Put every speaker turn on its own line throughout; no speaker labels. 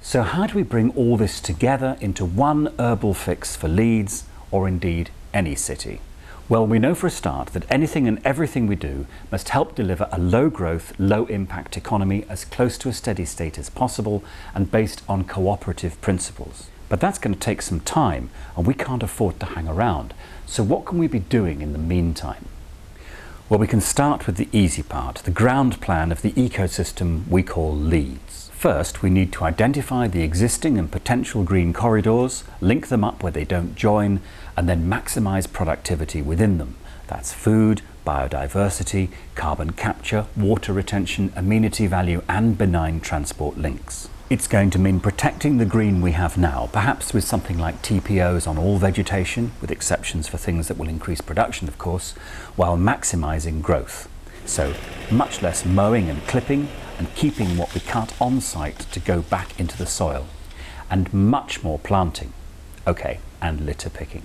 So how do we bring all this together into one herbal fix for Leeds, or indeed any city? Well, we know for a start that anything and everything we do must help deliver a low-growth, low-impact economy as close to a steady state as possible and based on cooperative principles. But that's going to take some time, and we can't afford to hang around. So what can we be doing in the meantime? Well, we can start with the easy part, the ground plan of the ecosystem we call Leeds. First, we need to identify the existing and potential green corridors, link them up where they don't join, and then maximise productivity within them. That's food, biodiversity, carbon capture, water retention, amenity value, and benign transport links. It's going to mean protecting the green we have now, perhaps with something like TPOs on all vegetation, with exceptions for things that will increase production, of course, while maximising growth. So much less mowing and clipping, and keeping what we cut on site to go back into the soil. And much more planting. Okay, and litter picking.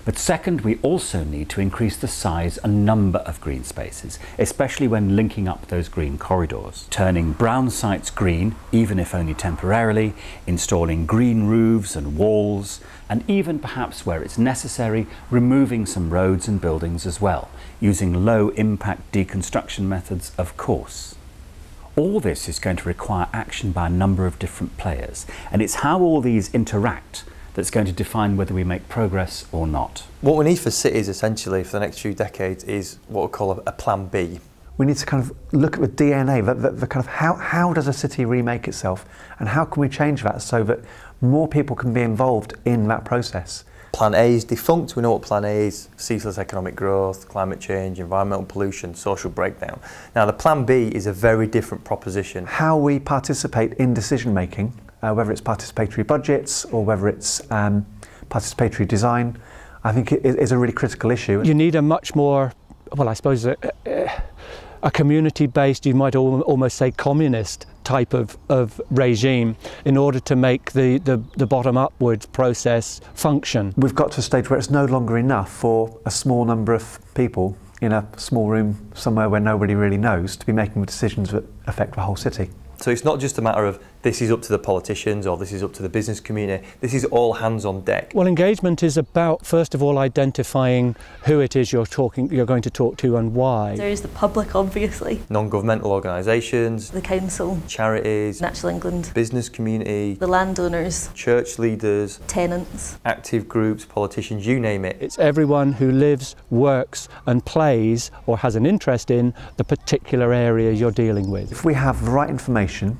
But second, we also need to increase the size and number of green spaces, especially when linking up those green corridors. Turning brown sites green, even if only temporarily, installing green roofs and walls, and even perhaps where it's necessary, removing some roads and buildings as well, using low-impact deconstruction methods, of course. All this is going to require action by a number of different players, and it's how all these interact that's going to define whether we make progress or not.
What we need for cities essentially for the next few decades is what we call a plan B.
We need to kind of look at the DNA, the kind of how does a city remake itself, and how can we change that so that more people can be involved in that process.
Plan A is defunct. We know what Plan A is: ceaseless economic growth, climate change, environmental pollution, social breakdown. Now the Plan B is a very different proposition.
How we participate in decision making, whether it's participatory budgets or whether it's participatory design, I think it is a really critical issue.
You need a much more, well, I suppose a community-based, you might almost say communist type of regime in order to make the bottom-upwards process function.
We've got to a stage where it's no longer enough for a small number of people in a small room somewhere where nobody really knows to be making decisions that affect the whole city.
So it's not just a matter of this is up to the politicians or this is up to the business community. This is all hands on deck.
Well, engagement is about, first of all, identifying who it is you're going to talk to and why.
There is the public, obviously.
Non-governmental organisations.
The council.
Charities.
Natural England.
Business community.
The landowners.
Church leaders.
Tenants.
Active groups, politicians, you name it.
It's everyone who lives, works and plays or has an interest in the particular area you're dealing with.
If we have the right information,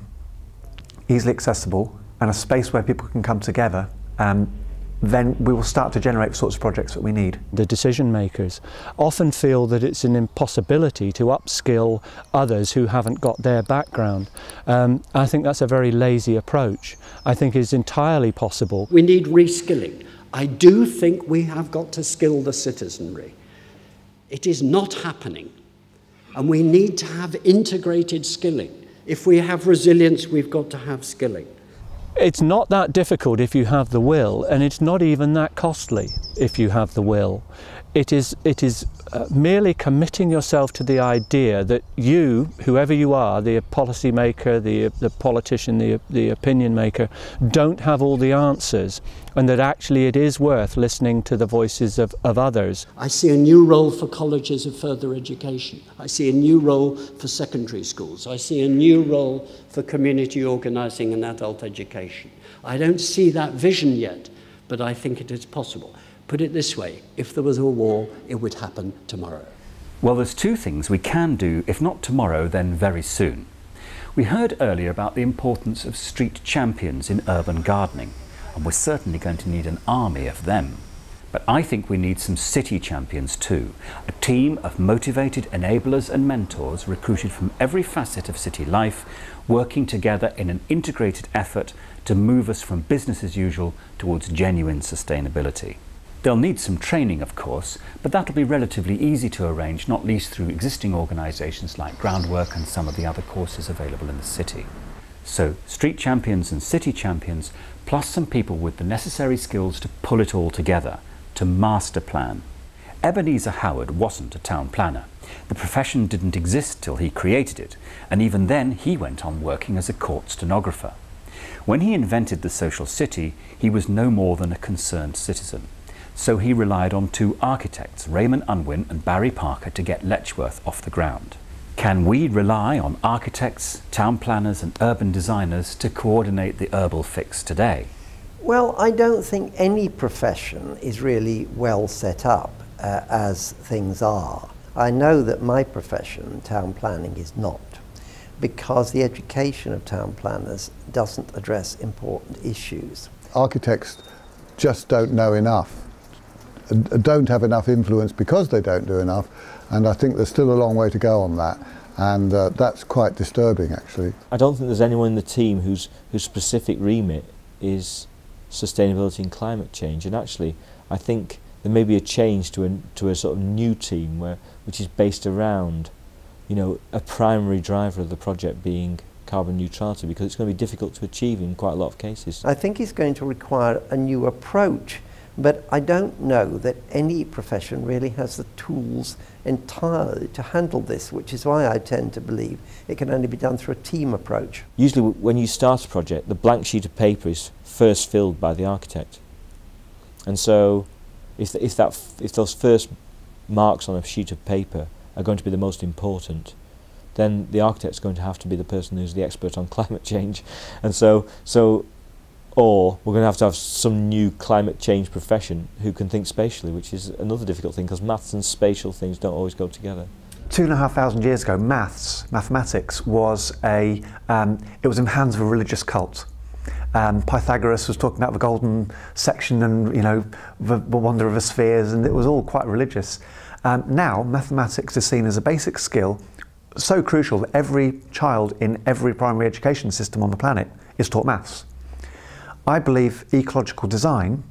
easily accessible, and a space where people can come together, then we will start to generate the sorts of projects that we need.
The decision makers often feel that it's an impossibility to upskill others who haven't got their background. I think that's a very lazy approach. I think it's entirely possible.
We need reskilling. I do think we have got to skill the citizenry. It is not happening, and we need to have integrated skilling. If we have resilience, we've got to have skilling.
It's not that difficult if you have the will, and it's not even that costly if you have the will. It is merely committing yourself to the idea that you, whoever you are, the policy maker, the politician, the opinion maker, don't have all the answers, and that actually it is worth listening to the voices of others.
I see a new role for colleges of further education. I see a new role for secondary schools. I see a new role for community organising and adult education. I don't see that vision yet, but I think it is possible. Put it this way, if there was a war, it would happen tomorrow.
Well, there's two things we can do, if not tomorrow, then very soon. We heard earlier about the importance of street champions in urban gardening, and we're certainly going to need an army of them. But I think we need some city champions too, a team of motivated enablers and mentors recruited from every facet of city life, working together in an integrated effort to move us from business as usual towards genuine sustainability. They'll need some training, of course, but that'll be relatively easy to arrange, not least through existing organisations like Groundwork and some of the other courses available in the city. So, street champions and city champions, plus some people with the necessary skills to pull it all together, to master plan. Ebenezer Howard wasn't a town planner. The profession didn't exist till he created it, and even then he went on working as a court stenographer. When he invented the social city, he was no more than a concerned citizen. So he relied on two architects, Raymond Unwin and Barry Parker, to get Letchworth off the ground. Can we rely on architects, town planners and urban designers to coordinate the Herbal Fix today?
Well, I don't think any profession is really well set up as things are. I know that my profession, town planning, is not, because the education of town planners doesn't address important issues.
Architects just don't know enough, don't have enough influence because they don't do enough, and I think there's still a long way to go on that, and that's quite disturbing actually.
I don't think there's anyone in the team whose specific remit is sustainability and climate change, and actually I think there may be a change to a sort of new team which is based around, you know, a primary driver of the project being carbon neutrality, because it's going to be difficult to achieve in quite a lot of cases.
I think it's going to require a new approach, but I don't know that any profession really has the tools entirely to handle this, which is why I tend to believe it can only be done through a team approach.
Usually when you start a project, the blank sheet of paper is first filled by the architect, and so if those first marks on a sheet of paper are going to be the most important, then the architect's going to have to be the person who's the expert on climate change, and or we're going to have some new climate change profession who can think spatially, which is another difficult thing, because maths and spatial things don't always go together.
2,500 years ago, mathematics was it was in the hands of a religious cult. Pythagoras was talking about the golden section and, you know, the wonder of the spheres, and it was all quite religious. Now, mathematics is seen as a basic skill, so crucial that every child in every primary education system on the planet is taught maths. I believe ecological design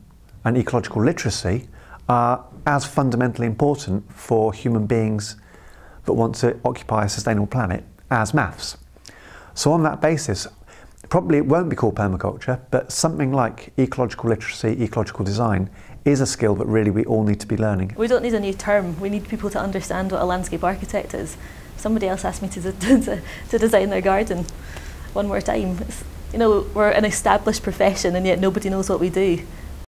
and ecological literacy are as fundamentally important for human beings that want to occupy a sustainable planet as maths. So on that basis, probably it won't be called permaculture, but something like ecological literacy, ecological design is a skill that really we all need to be learning.
We don't need a new term, we need people to understand what a landscape architect is. Somebody else asked me to design their garden one more time. You know, we're an established profession and yet nobody knows what we do.